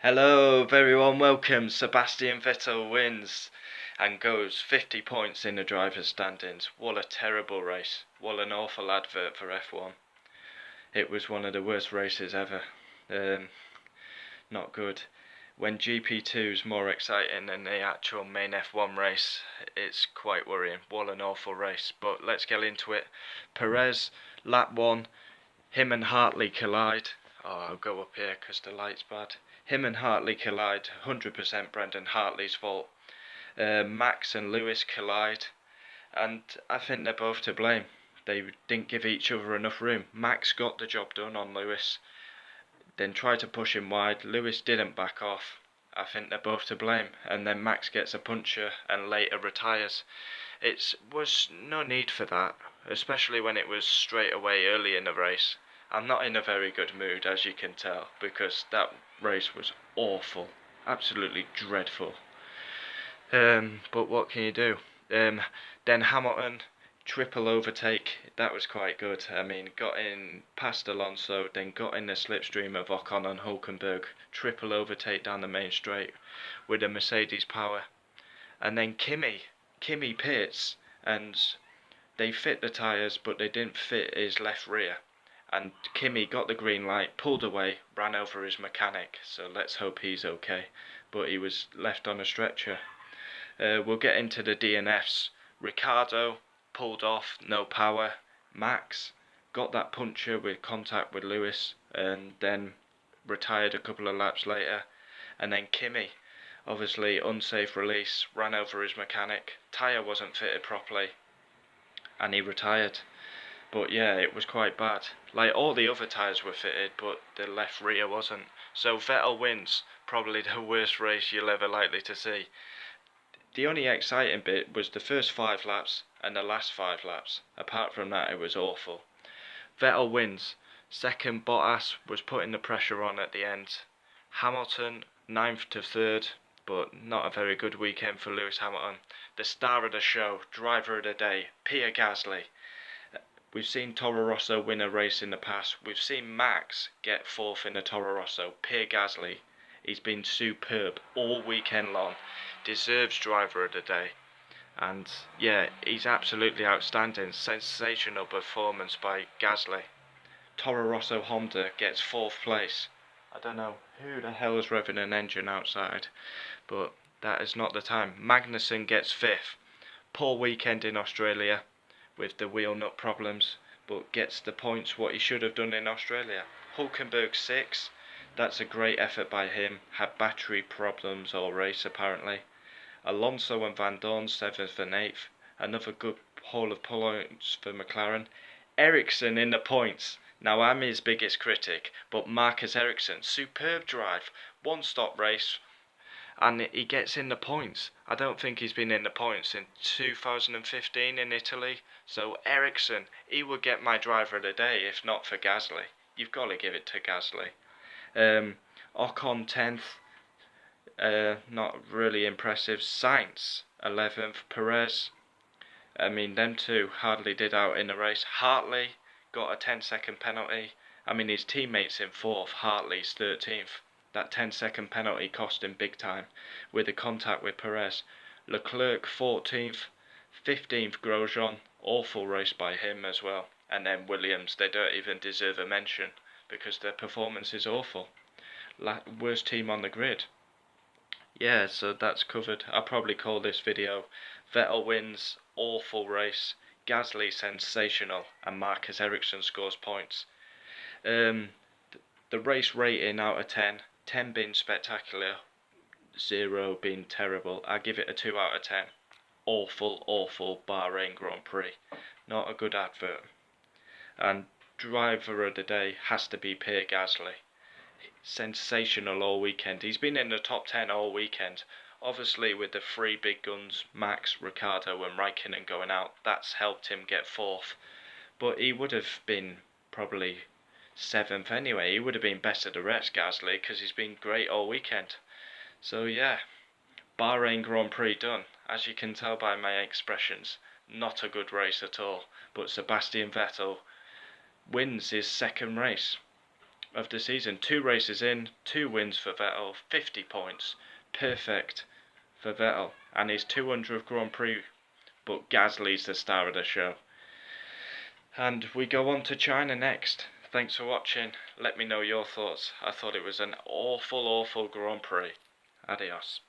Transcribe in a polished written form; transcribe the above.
Hello, very warm welcome. Sebastian Vettel wins and goes 50 points in the driver's standings. What a terrible race. What an awful advert for F1. It was one of the worst races ever. Um, Not good. When GP2 is more exciting than the actual main F1 race, it's quite worrying. What an awful race. But let's get into it. Perez, lap 1, him and Hartley collide. Oh, I'll go up here because the light's bad. Him and Hartley collide, 100% Brendan Hartley's fault. Max and Lewis collide, and I think they're both to blame. They didn't give each other enough room. Max got the job done on Lewis, then tried to push him wide. Lewis didn't back off. I think they're both to blame. And then Max gets a puncture and later retires. It was no need for that, especially when it was straight away early in the race. I'm not in a very good mood, as you can tell, because that race was awful, absolutely dreadful. But what can you do? Then Hamilton, triple overtake, that was quite good. I mean, got in past Alonso, then got in the slipstream of Ocon and Hulkenberg, triple overtake down the main straight with a Mercedes power. And then Kimi pits, and they fit the tyres, but they didn't fit his left rear. And Kimi got the green light, pulled away, ran over his mechanic, so let's hope he's okay. But he was left on a stretcher. We'll get into the DNFs. Ricciardo pulled off, no power. Max got that puncture with contact with Lewis, and then retired a couple of laps later. And then Kimi, obviously unsafe release, ran over his mechanic. Tyre wasn't fitted properly, and he retired. But yeah, it was quite bad. Like, all the other tyres were fitted, but the left rear wasn't. So Vettel wins, probably the worst race you'll ever likely to see. The only exciting bit was the first 5 laps and the last 5 laps. Apart from that, it was awful. Vettel wins. Second, Bottas was putting the pressure on at the end. Hamilton, 9th to 3rd, but not a very good weekend for Lewis Hamilton. The star of the show, driver of the day, Pierre Gasly. We've seen Toro Rosso win a race in the past. We've seen Max get 4th in a Toro Rosso. Pierre Gasly, he's been superb all weekend long. Deserves driver of the day. And yeah, he's absolutely outstanding. Sensational performance by Gasly. Toro Rosso Honda gets 4th place. I don't know who the hell is revving an engine outside, but that is not the time. Magnussen gets 5th. Poor weekend in Australia with the wheel nut problems, but gets the points what he should have done in Australia. Hulkenberg 6th. That's a great effort by him. Had battery problems all race apparently. Alonso and Van Dorn 7th and 8th. Another good haul of points for McLaren. Ericsson in the points. Now, I'm his biggest critic, but Marcus Ericsson, superb drive, one-stop race, and he gets in the points. I don't think he's been in the points since 2015 in Italy, so Ericsson, he would get my driver of the day if not for Gasly. You've got to give it to Gasly. Ocon 10th, not really impressive. Sainz 11th, Perez, I mean, them two hardly did out in the race. Hartley got a 10-second penalty. I mean, his teammates in 4th, Hartley's 13th. That 10-second penalty cost him big time with the contact with Perez. Leclerc 14th, 15th Grosjean, awful race by him as well. And then Williams, they don't even deserve a mention because their performance is awful. Worst team on the grid. Yeah, so that's covered. I'll probably call this video Vettel wins, awful race, Gasly sensational, and Marcus Ericsson scores points. The race rating out of 10, 10 being spectacular, 0 being terrible. I give it a 2 out of 10. Awful, awful Bahrain Grand Prix. Not a good advert. And driver of the day has to be Pierre Gasly. Sensational all weekend. He's been in the top 10 all weekend. Obviously, with the 3 big guns, Max, Ricciardo and Raikkonen going out, that's helped him get 4th. But he would have been probably 7th anyway. He would have been best of the rest, Gasly, because he's been great all weekend. So yeah, Bahrain Grand Prix done. As you can tell by my expressions, not a good race at all. But Sebastian Vettel wins his second race. of the season. 2 races in, 2 wins for Vettel, 50 points. Perfect for Vettel. And his 200th Grand Prix. But Gasly's the star of the show. And we go on to China next. Thanks for watching. Let me know your thoughts. I thought it was an awful Grand Prix. Adios.